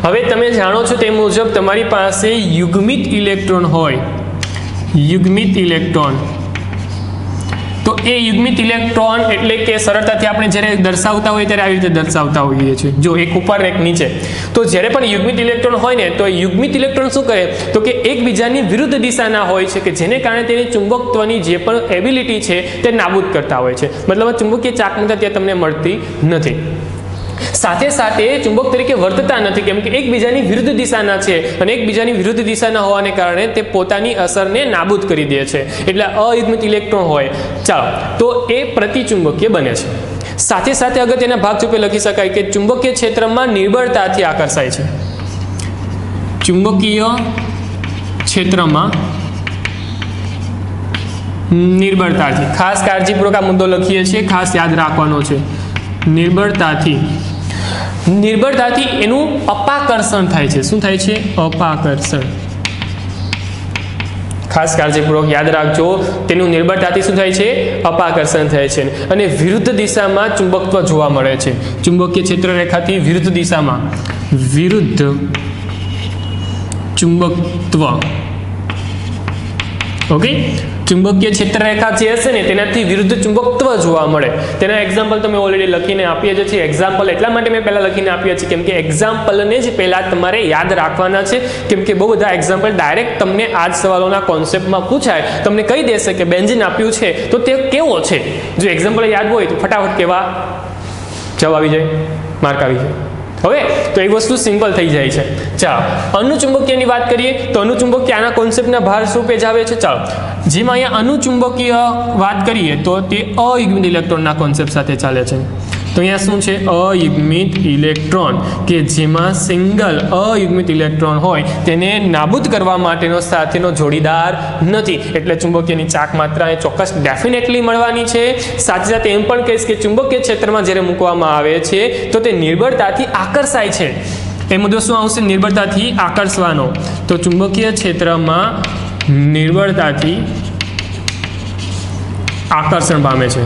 હવે તમે જાણો છો તે મુજબ તમારી પાસે યુગ્મિત ઇલેક્ટ્રોન હોય, યુગ્મિત ઇલેક્ટ્રોન, તો એ યુગ્મિત ઇલેક્ટ્રોન એટલે કે સરળતાથી આપણે જ્યારે દર્શાવતા હોઈએ ત્યારે આવી રીતે દર્શાવતા હોઈએ છીએ, જો એક ઉપર એક નીચે. તો જ્યારે પણ યુગ્મિત ઇલેક્ટ્રોન હોય ને તો યુગ્મિત ઇલેક્ટ્રોન શું કરે તો કે એકબીજાની વિરુદ્ધ દિશાના હોય છે, કે જેને કારણે તેની ચુંબકત્વની જે પણ એબિલિટી છે તે નાબૂદ કરતા હોય છે. મતલબ ચુંબકીય ચાકમતા ત્યાં તમને મળતી નથી. સાથે સાથે ચુંબક તરીકે વર્તતા નથી, કેમ કે એકબીજાની વિરુદ્ધ દિશાના છે અને એકબીજાની વિરુદ્ધ દિશાના હોવાને કારણે તે પોતાની અસરને નાબૂદ કરી દે છે, એટલે અયુગ્મિત ઇલેક્ટ્રોન હોય. ચાલો, તો એ પ્રતિચુંબકીય બને છે. સાથે સાથે અગત્યના ભાગ રૂપે લખી શકાય કે ચુંબકીય ક્ષેત્રમાં નિર્બળતાથી આકર્ષાય છે. ચુંબકીય ક્ષેત્રમાં નિર્બળતાથી, ખાસ કાળજીપૂર્વક આ મુદ્દો લખીએ છીએ, ખાસ યાદ રાખવાનો છે. નિર્બળતાથી એનું અપાકર્ષણ થાય છે. શું થાય છે? અપાકર્ષણ. ખાસ કાળજીપૂર્વક યાદ રાખજો, તેનું નિર્બળતાથી શું થાય છે? અપાકર્ષણ થાય છે. અને વિરુદ્ધ દિશામાં ચુંબકત્વ જોવા મળે છે. ચુંબકીય ક્ષેત્ર રેખાથી વિરુદ્ધ દિશામાં વિરુદ્ધ ચુંબકત્વ. ઓકે, ચુંબકીય ક્ષેત્ર રેખા જે હશે ને તેનાથી વિરુદ્ધ ચુંબકત્વ જોવા મળે. તેના એક્ઝામ્પલ તમે ઓલરેડી લખીને આપીએ જ છે. એક્ઝામ્પલ એટલા માટે મેં પહેલાં લખીને આપ્યા છે કેમ કે એક્ઝામ્પલને જ પહેલાં તમારે યાદ રાખવાના છે, કેમ કે બહુ બધા એક્ઝામ્પલ ડાયરેક્ટ તમને આ જ સવાલોના કોન્સેપ્ટમાં પૂછાય, તમને કહી દેશે કે બેન્ઝીન આપ્યું છે તો તે કેવો છે. જો એક્ઝામ્પલ યાદ હોય તો ફટાફટ કેવા જવાબ આવી જાય, માર્ક આવી જાય. હવે તો એક વસ્તુ સિમ્પલ થઈ જાય છે. ચાલો, અનુચુંબકીયની વાત કરીએ તો અનુચુંબકીય આના કોન્સેપ્ટના ભાર સ્વરૂપે જ આવે છે. ચાલો, જેમાં અહીંયા અનુચુંબકીય વાત કરીએ તો તે અયુગ્મિત ઇલેક્ટ્રોનના કોન્સેપ્ટ સાથે ચાલે છે. તો અહીંયા શું છે? અયુગ્મિત ઇલેક્ટ્રોન, કે જેમાં સિંગલ અયુગ્મિત ઇલેક્ટ્રોન હોય તેને નાબૂદ કરવા માટેનો સાથેનો જોડીદાર નથી, એટલે ચુંબકીયની ચાક માત્રા એ ચોક્કસ ડેફિનેટલી મળવાની છે. સાથે સાથે એમ પણ કહીશ કે ચુંબકીય ક્ષેત્રમાં જ્યારે મૂકવામાં આવે છે તો તે નિર્બળતાથી આકર્ષાય છે. એ મુદ્દો શું આવશે? નિર્બળતાથી આકર્ષવાનો. તો ચુંબકીય ક્ષેત્રમાં નિર્બળતાથી આકર્ષણ પામે છે.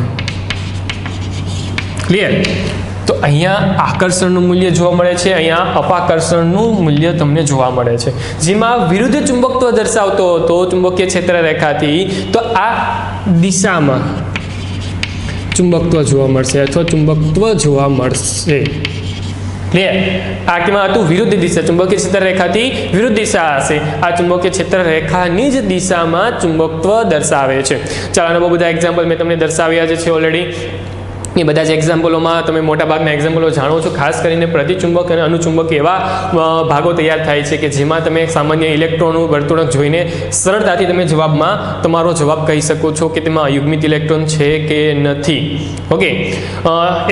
ક્લિયર? તો અહીંયા આકર્ષણનું મૂલ્ય જોવા મળે છે, અહીંયા અપાકર્ષણનું મૂલ્ય તમને જોવા મળે છે. જેમાં વિરુદ્ધ ચુંબકત્વ દર્શાવતો હતો ચુંબકીય ક્ષેત્ર રેખાથી, તો આ દિશામાં ચુંબકત્વ જોવા મળશે અથવા ચુંબકત્વ જોવા મળશે. ક્લિયર? આ કેમાં હતું? વિરુદ્ધ દિશા, ચુંબકીય ક્ષેત્ર રેખાથી વિરુદ્ધ દિશા હશે. આ ચુંબકીય ક્ષેત્ર રેખાની જ દિશામાં ચુંબકત્વ દર્શાવે છે. ચાલો બહુ બધા એક્ઝામ્પલ મેં તમને દર્શાવ્યા છે ઓલરેડી. એ બધા જ એક્ઝામ્પલોમાં તમે મોટાભાગના એક્ઝામ્પલો જાણો છો. ખાસ કરીને પ્રતિચુંબક અને અનુચુંબક એવા ભાગો તૈયાર થાય છે કે જેમાં તમે સામાન્ય ઇલેક્ટ્રોનનું વર્તુળક જોઈને સરળતાથી તમે જવાબમાં તમારો જવાબ કહી શકો છો કે તેમાં અયુગ્મિત ઇલેક્ટ્રોન છે કે નથી. ઓકે,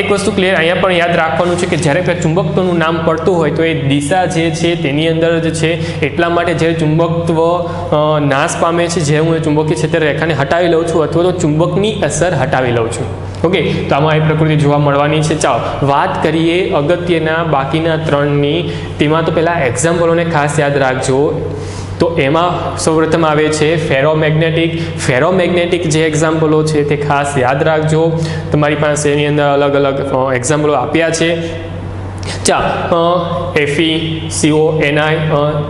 એક વસ્તુ ક્લિયર અહીંયા પણ યાદ રાખવાનું છે કે જ્યારે ચુંબકત્વનું નામ પડતું હોય તો એ દિશા જે છે તેની અંદર જ છે. એટલા માટે જ્યારે ચુંબકત્વ નાશ પામે છે, જ્યારે હું એ ચુંબકીય ક્ષેત્ર રેખાને હટાવી લઉં છું અથવા તો ચુંબકની અસર હટાવી લઉં છું. ઓકે, તો આમાં એ પ્રકૃતિ જોવા મળવાની છે. ચાલો વાત કરીએ અગત્યના બાકીના ત્રણની. તેમાં તો પહેલાં એક્ઝામ્પલોને ખાસ યાદ રાખજો. તો એમાં સૌપ્રથમ આવે છે ફેરોમેગ્નેટિક. ફેરોમેગ્નેટિક જે એક્ઝામ્પલો છે તે ખાસ યાદ રાખજો. તમારી પાસે એની અંદર અલગ અલગ એક્ઝામ્પલો આપ્યા છે. Fe, CO, Ni,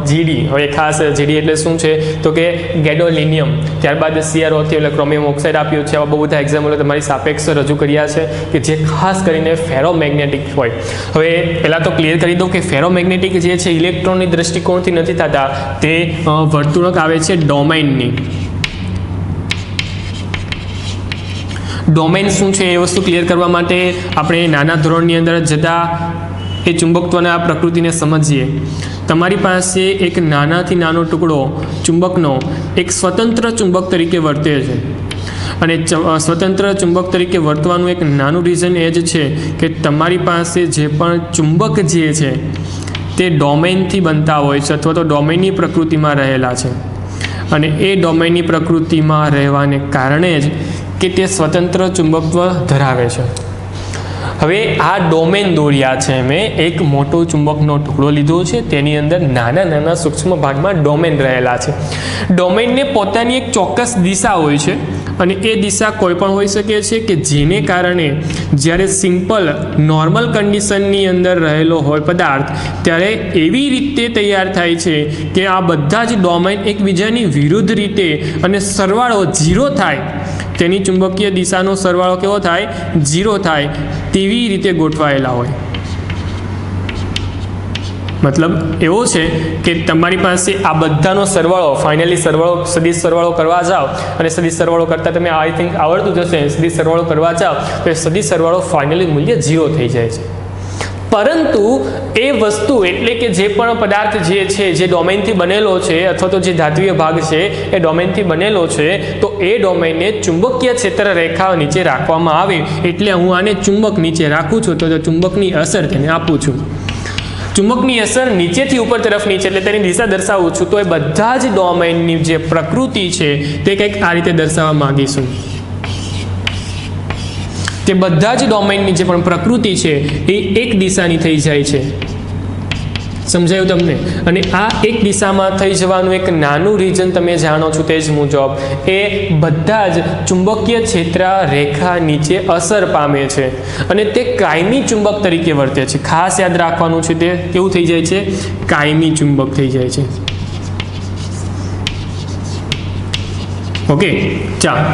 Gd. હવે ખાસ Gd એટલે શું છે તો કે ગેડોલિનિયમ. ત્યારબાદ CrO એટલે ક્રોમિયમ ઓક્સાઇડ આપ્યું છે. આવા બહુ બધા એક્ઝામ્પલો તમારી સાપેક્ષ રજૂ કર્યા છે કે જે ખાસ કરીને ફેરોમેગ્નેટિક હોય. હવે પહેલાં તો ક્લિયર કરી દઉં કે ફેરોમેગ્નેટિક જે છે ઇલેક્ટ્રોનની દૃષ્ટિકોણથી નથી થતા, તે વર્તુળક આવે છે ડોમેઇનની. ડોમેઇન શું છે એ વસ્તુ ક્લિયર કરવા માટે આપણે નાના ધોરણની અંદર જતા એ ચુંબકત્વના પ્રકૃતિને સમજીએ. તમારી પાસે એક નાનાથી નાનો ટુકડો ચુંબકનો એક સ્વતંત્ર ચુંબક તરીકે વર્તે છે. અને સ્વતંત્ર ચુંબક તરીકે વર્તવાનું એક નાનું રીઝન એ જ છે કે તમારી પાસે જે પણ ચુંબક જે છે તે ડોમેઇનથી બનતા હોય છે અથવા તો ડોમેઇનની પ્રકૃતિમાં રહેલા છે. અને એ ડોમેઇનની પ્રકૃતિમાં રહેવાને કારણે જ કે તે સ્વતંત્ર ચુંબકત્વ ધરાવે છે. હવે આ ડોમેન દોર્યા છે. મેં એક મોટો ચુંબકનો ટુકડો લીધો છે, તેની અંદર નાના નાના સૂક્ષ્મ ભાગમાં ડોમેન રહેલા છે. ડોમેનને પોતાની એક ચોક્કસ દિશા હોય છે અને એ દિશા કોઈ પણ હોઈ શકે છે કે જેને કારણે જ્યારે સિમ્પલ નોર્મલ કન્ડિશનની અંદર રહેલો હોય પદાર્થ ત્યારે એવી રીતે તૈયાર થાય છે કે આ બધા જ ડોમેન એકબીજાની વિરુદ્ધ રીતે અને સરવાળો 0 થાય, તેની ચુંબકીય દિશાનો સરવાળો કેવો થાય? 0 થાય તેવી રીતે ગોઠવાયેલા હોય. મતલબ એવો છે કે તમારી પાસે આ બધાનો સરવાળો ફાઇનલી સદિશ સરવાળો કરવા જાઓ અને સદિશ સરવાળો કરતાં તમે આઈ થિંક આવડતું જશે. સદિશ સરવાળો કરવા જાઓ તો એ સદિશ સરવાળો ફાઇનલી મૂલ્ય 0 થઈ જાય છે. પરંતુ એ વસ્તુ એટલે કે જે પણ પદાર્થ જે છે જે ડોમેનથી બનેલો છે અથવા તો જે ધાત્વિય ભાગ છે એ ડોમેનથી બનેલો છે, તો એ ડોમેનને ચુંબકીય ક્ષેત્ર રેખા નીચે રાખવામાં આવે. એટલે હું આને ચુંબક નીચે રાખું છું તો ચુંબકની અસર તેને આપું છું. ચુંબકની અસર નીચેથી ઉપર તરફની છે એટલે તેની દિશા દર્શાવું છું. તો એ બધા જ ડોમેનની જે પ્રકૃતિ છે તે કંઈક આ રીતે દર્શાવવા માંગીશું. તે બધા જ ડોમેનની જે પણ પ્રકૃતિ છે એ એક દિશાની થઈ જાય છે. સમજાયું તમને? અને આ એક દિશામાં થઈ જવાનું એક નાનું રીઝન તમે જાણો છો તે જ મુજબ એ બધા જ ચુંબકીય ક્ષેત્ર રેખા નીચે અસર પામે છે અને તે કાયમી ચુંબક તરીકે વર્તે છે. ખાસ યાદ રાખવાનું છે, તે કેવું થઈ જાય છે? કાયમી ચુંબક થઈ જાય છે. ઓકે, ચાલો.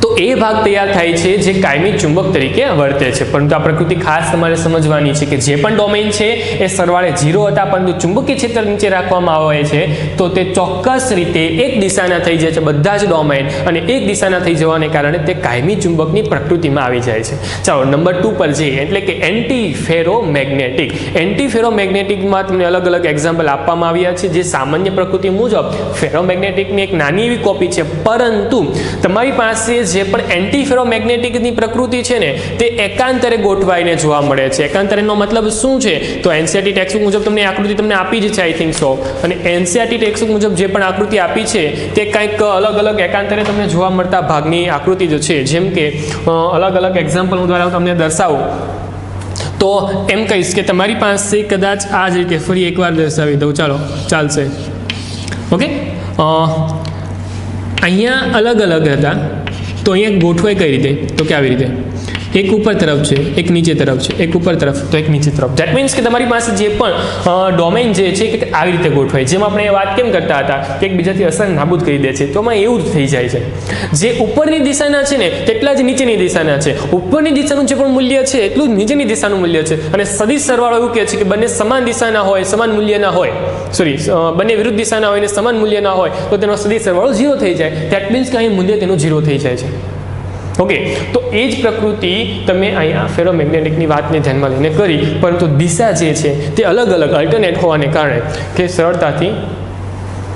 તો એ ભાગ તૈયાર થાય છે જે કાયમી ચુંબક તરીકે વર્તે છે. પરંતુ આ પ્રકૃતિ ખાસ તમારે સમજવાની છે કે જે પણ ડોમેન છે એ સરવાળે 0 હતા, પરંતુ ચુંબકીય ક્ષેત્ર નીચે રાખવામાં આવે છે તો તે ચોક્કસ રીતે એક દિશાના થઈ જાય છે બધા જ ડોમેન, અને એક દિશાના થઈ જવાને કારણે તે કાયમી ચુંબકની પ્રકૃતિમાં આવી જાય છે. ચાલો નંબર 2 પર જઈએ, એટલે કે એન્ટી ફેરોમેગ્નેટિક. એન્ટી ફેરોમેગ્નેટિકમાં તમને અલગ અલગ એક્ઝામ્પલ આપવામાં આવ્યા છે જે સામાન્ય પ્રકૃતિ મુજબ ફેરોમેગ્નેટિકની એક નાની એવી કોપી છે. પરંતુ તમારી પાસે જે પણ એન્ટી ફેરોમેગ્નેટિકની પ્રકૃતિ છે ને તે એકાંતરે ગોઠવાઈને જોવા મળે છે. એકાંતરેનો મતલબ શું છે? તો એનસીઈઆરટી ટેક્સ્ટબુક મુજબ તમને આકૃતિ તમને આપી જ છે આઈ થિંક સો. અને એનસીઈઆરટી ટેક્સ્ટબુક મુજબ જે પણ આકૃતિ આપી છે તે કંઈક અલગ અલગ એકાંતરે તમને જોવા મળતા ભાગની આકૃતિ જ છે. જેમ કે અલગ અલગ એક્ઝામ્પલ દ્વારા હું તમને દર્શાવું તો એમ કહીશ કે તમારી પાસે કદાચ આ જ રીતે ફરી એકવાર દર્શાવી દઉં. ચાલો, ચાલશે. ઓકે, અહીંયા અલગ અલગ હતા તો અહીંયા ગોઠવાય કઈ રીતે? તો કે આવી રીતે એક ઉપર તરફ છે, એક નીચે તરફ છે, એક ઉપર તરફ તો એક નીચે તરફ. ધેટ મીન્સ કે તમારી પાસે જે પણ ડોમેન જે છે કે આવી રીતે ગોઠવાય. જેમ આપણે એ વાત કેમ કરતા હતા કે એકબીજાથી અસર નાબૂદ કરી દે છે, તો આમાં એવું જ થઈ જાય છે. જે ઉપરની દિશાના છે ને તેટલા જ નીચેની દિશાના છે. ઉપરની દિશાનું જે પણ મૂલ્ય છે એટલું જ નીચેની દિશાનું મૂલ્ય છે. અને સદિશ સરવાળો એવું કહે છે કે બંને સમાન દિશાના હોય, સમાન મૂલ્યના હોય, બંને વિરુદ્ધ દિશાના હોય અને સમાન મૂલ્યના હોય તો તેનો સદિશ સરવાળો 0 થઈ જાય. ધેટ મીન્સ કે અહીં મૂલ્ય તેનું 0 થઈ જાય છે. ઓકે, તો એ જ પ્રકૃતિ તમે અહીંયા ફેરોમેગ્નેટિકની વાતને ધ્યાનમાં લઈને કરી, પરંતુ દિશા જે છે તે અલગ અલગ અલ્ટરનેટ હોવાને કારણે કે સરળતાથી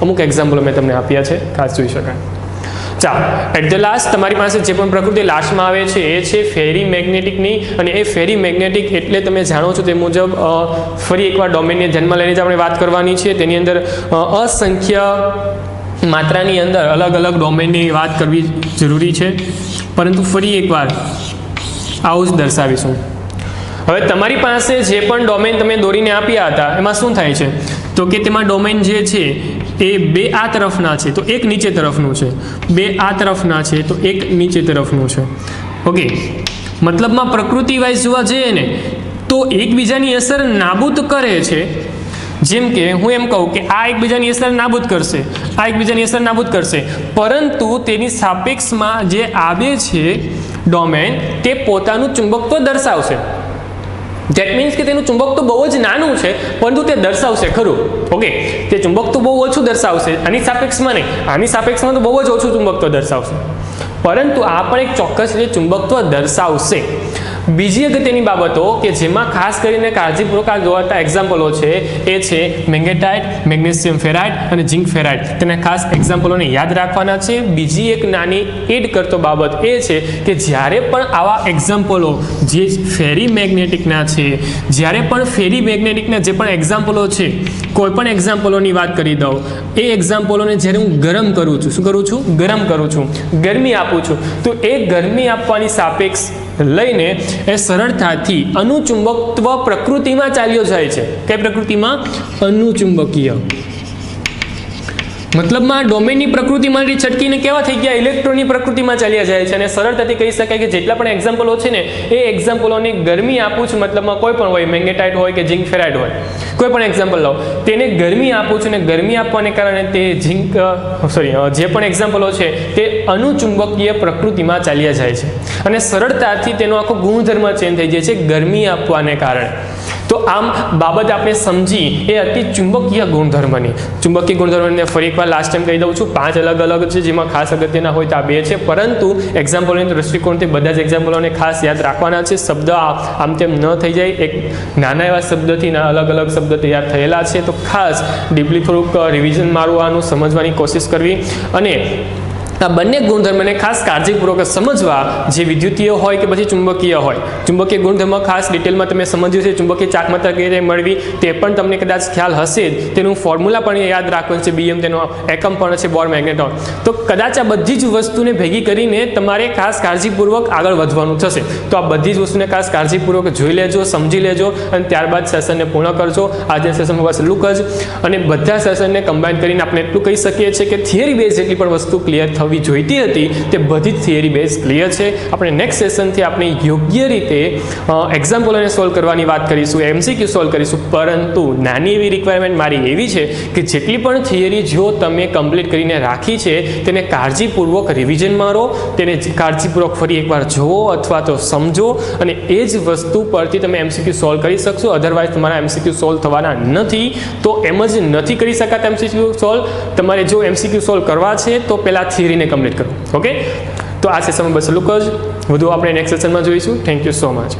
અમુક એક્ઝામ્પલો મેં તમને આપ્યા છે, ખાસ જોઈ શકાય. ચાલો, એટ ધ લાસ્ટ તમારી પાસે જે પણ પ્રકૃતિ લાસ્ટમાં આવે છે એ છે ફેરી મેગ્નેટિકની. અને એ ફેરી મેગ્નેટિક એટલે તમે જાણો છો તે મુજબ ફરી એકવાર ડોમેનને ધ્યાનમાં લઈને જ આપણે વાત કરવાની છે. તેની અંદર અસંખ્ય માત્રાની અંદર અલગ અલગ ડોમેનની વાત કરવી જરૂરી છે, પરંતુ ફરી એકવાર આવું જ દર્શાવીશું. હવે તમારી પાસે જે પણ ડોમેન તમે દોરીને આપ્યા હતા એમાં શું થાય છે તો કે તેમાં ડોમેન જે છે એ બે આ તરફના છે તો એક નીચે તરફનું છે, બે આ તરફના છે તો એક નીચે તરફનું છે. ઓકે, મતલબમાં પ્રકૃતિ વાઇઝ જોવા જઈએ ને તો એકબીજાની અસર નાબૂદ કરે છે. જેમ કે હું એમ કહું કે આ એકબીજાની અસર નાબૂદ કરશે, આ એકબીજાની અસર નાબૂદ કરશે, પરંતુ તેની સાપેક્ષમાં જે આવે છે ડોમેન તે પોતાનું ચુંબકત્વ દર્શાવશે. ધેટ મીન્સ કે તેનું ચુંબકત્વ બહુ જ નાનું છે પરંતુ તે દર્શાવશે ખરું. ઓકે, તે ચુંબકત્વ બહુ ઓછું દર્શાવશે, આની સાપેક્ષમાં નહીં, આની સાપેક્ષમાં તો બહુ જ ઓછું ચુંબકત્વ દર્શાવશે, પરંતુ આ પણ એક ચોક્કસ રીતે ચુંબકત્વ દર્શાવશે. બીજી અગત્યની બાબતો કે જેમાં ખાસ કરીને કાળજીપૂર્વક આ જોવાતા એક્ઝામ્પલો છે એ છે મેગ્નેટાઇટ, મેગ્નેશિયમ ફેરાઇટ અને ઝિંક ફેરાઇટ. તેના ખાસ એક્ઝામ્પલોને યાદ રાખવાના છે. બીજી એક નાની એડ કરતો બાબત એ છે કે જ્યારે પણ આવા એક્ઝામ્પલો જે ફેરી મેગ્નેટિકના છે, જ્યારે પણ ફેરી મેગ્નેટિકના જે પણ એક્ઝામ્પલો છે, કોઈ પણ એક્ઝામ્પલોની વાત કરી દઉં, એ એક્ઝામ્પલોને જ્યારે હું ગરમ કરું છું, શું કરું છું? ગરમ કરું છું, ગરમી આપું છું, તો એ ગરમી આપવાની સાપેક્ષ લઈને એ સરળતાથી અનુચુંબકત્વ પ્રકૃતિમાં ચાલ્યો જાય છે. કઈ પ્રકૃતિમાં? અનુચુંબકીય. મતલબમાં ડોમેનની પ્રકૃતિમાંથી છટકીને કેવા થઈ ગયા? ઇલેક્ટ્રોનની પ્રકૃતિમાં ચાલ્યા જાય છે. અને સરળતાથી કહી શકાય કે જેટલા પણ એક્ઝામ્પલો છે ને એ એક્ઝામ્પલોને ગરમી આપું છું, મતલબમાં કોઈ પણ હોય, મેગ્નેટાઇટ હોય કે ઝિંક ફેરાઇટ હોય, કોઈ પણ એક્ઝામ્પલ લો, તેને ગરમી આપું છું અને ગરમી આપવાને કારણે તે જે પણ એક્ઝામ્પલો છે તે અનુચુંબકીય પ્રકૃતિમાં ચાલ્યા જાય છે. અને સરળતાથી તેનો આખો ગુણધર્મ ચેન્જ થઈ જાય છે ગરમી આપવાને કારણે. તો આમ બાબત આપણે સમજી એ અતિ ચુંબકીય ગુણધર્મની. ચુંબકીય ગુણધર્મને ફરી એકવાર લાસ્ટ ટાઈમ કહી દઉં છું, 5 અલગ અલગ છે, જેમાં ખાસ અગત્યના હોય તો આ 2 છે, પરંતુ એક્ઝામ્પલોની દૃષ્ટિકોણથી બધા જ એક્ઝામ્પલોને ખાસ યાદ રાખવાના છે. શબ્દ આમ તેમ ન થઈ જાય, એક નાના એવા શબ્દથી અલગ અલગ શબ્દ તૈયાર થયેલા છે, તો ખાસ ડીપલી થોડુંક રિવિઝન મારવાનું, સમજવાની કોશિશ કરવી. અને આ બંને ગુણધર્મને ખાસ કાળજીપૂર્વક સમજવા, જે વિદ્યુતીય હોય કે પછી ચુંબકીય હોય. ચુંબકીય ગુણધર્મ ખાસ ડિટેલમાં તમે સમજ્યું છે, ચુંબકીય ચાકમાત્રા કેવી રીતે મળવી તે પણ તમને કદાચ ખ્યાલ હશે જ. તેનું ફોર્મ્યુલા પણ યાદ રાખવાનું છે, BM તેનો એકમ પણ છે બોર મેગ્નેટોન. તો કદાચ આ બધી જ વસ્તુને ભેગી કરીને તમારે ખાસ કાળજીપૂર્વક આગળ વધવાનું થશે. તો આ બધી જ વસ્તુને ખાસ કાળજીપૂર્વક જોઈ લેજો, સમજી લેજો અને ત્યારબાદ સેશનને પૂર્ણ કરજો. આજના સેશનમાં બસ એટલું જ. અને બધા સેશનને કમ્બાઈન કરીને આપણે એટલું કહી શકીએ છીએ કે થિયરી બેઝ જેટલી પણ વસ્તુ ક્લિયર થવી જોઈતી હતી તે બધી જ થિયરી બેઝ ક્લિયર છે. આપણે નેક્સ્ટ સેશનથી આપણે યોગ્ય રીતે એક્ઝામ્પલોને સોલ્વ કરવાની વાત કરીશું, MCQ સોલ્વ કરીશું. પરંતુ નાની એવી રિક્વાયરમેન્ટ મારી એવી છે કે જેટલી પણ થિયરી જો તમે કમ્પ્લીટ કરીને રાખી છે તેને કાળજીપૂર્વક રિવિઝન મારો, તેને કાળજીપૂર્વક ફરી એકવાર જુઓ અથવા તો સમજો, અને એ જ વસ્તુ પરથી તમે MCQ સોલ્વ કરી શકશો. અધરવાઇઝ તમારા MCQ સોલ્વ થવાના નથી. તો એમ જ નથી કરી શકાતા MCQ સોલ્વ. તમારે જો MCQ સોલ્વ કરવા છે તો પહેલાં થિયરીને કમ્પ્લીટ કરો. ઓકે, તો આ સેશનમાં બસ એટલું જ. વધુ આપણે નેક્સ્ટ સેશનમાં જોઈશું. Thank you so much.